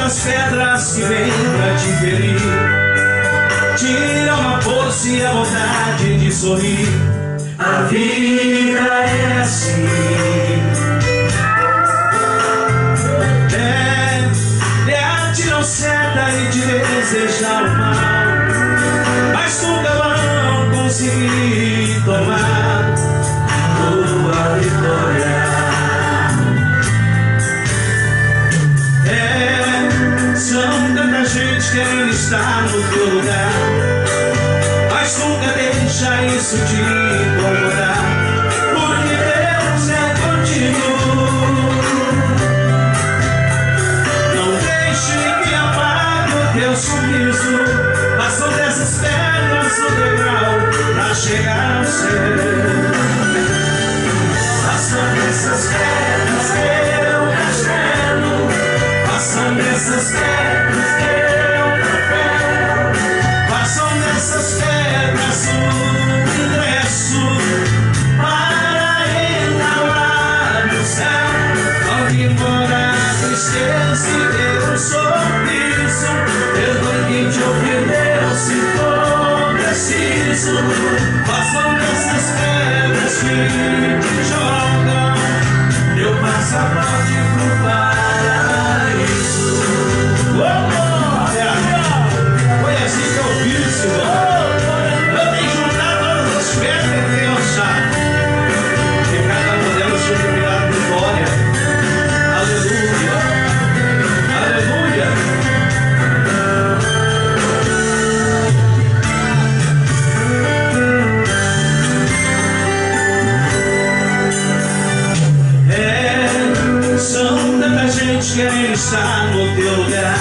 das pedras que vêm pra te ferir, tira uma força e a vontade de sorrir. A vida é assim. Não seta e te desejar o mal, mas nunca vão conseguir tomar tua vitória. São tanta gente querendo estar no teu lugar, mas nunca deixa isso te incomodar, porque Deus é contigo. Teu sorriso, passam dessas pedras no degrau pra chegar ao céu. Passam dessas pedras teu castelo, passam dessas pedras teu troféu, passam dessas pedras o ingresso para entrar lá no céu. Onde mora a tristeza e ter um sorriso. Perdoe quem te ofendeu, se for preciso. Passam dessas pedras que te jogam teu passaporte pro paraíso. Foi assim que eu fiz, Senhor. Eu tenho juntado todas as pedras que tenho achado, e cada modelo sobre virado de glória. Aleluia, aleluia. São tanta gente querendo estar no teu lugar,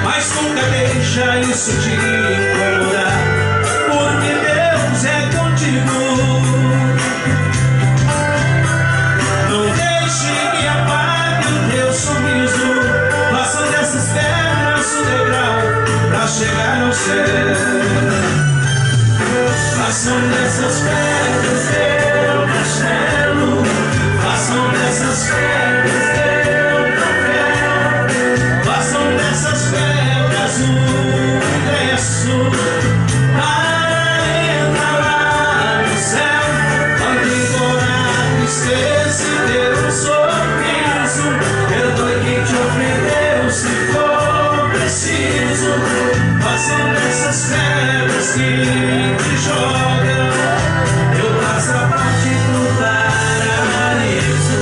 mas nunca deixa isso te incomodar, porque Deus é contigo. Não deixe que apague o teu sorriso. Passam dessas pedras no degrau pra chegar ao céu. Passam dessas pedras teu castelo, passam dessas pedras teu troféu, passam dessas pedras o ingresso para entrar lá no céu. Onde mora a tristeza e ter um sorriso. Perdoe quem te ofendeu, se for preciso. Passam dessas pedras que te jogam teu passaporte pro paraíso.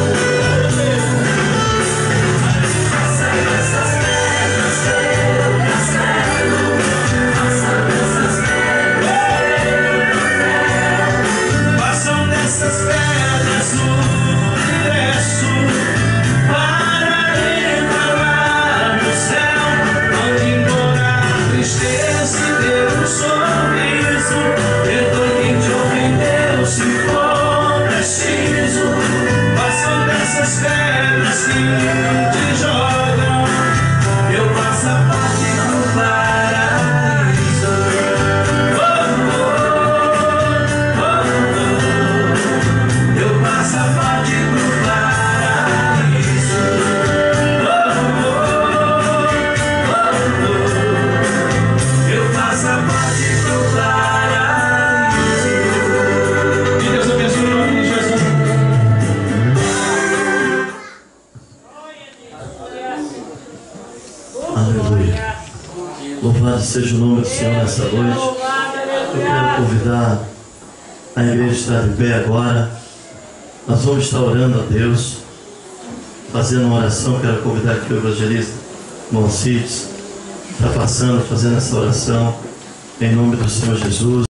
Louvado seja o nome do Senhor nessa noite. Eu quero convidar a igreja a estar de pé agora. Nós vamos estar orando a Deus, fazendo uma oração. Quero convidar aqui o evangelista Monsites, está passando, fazendo essa oração em nome do Senhor Jesus.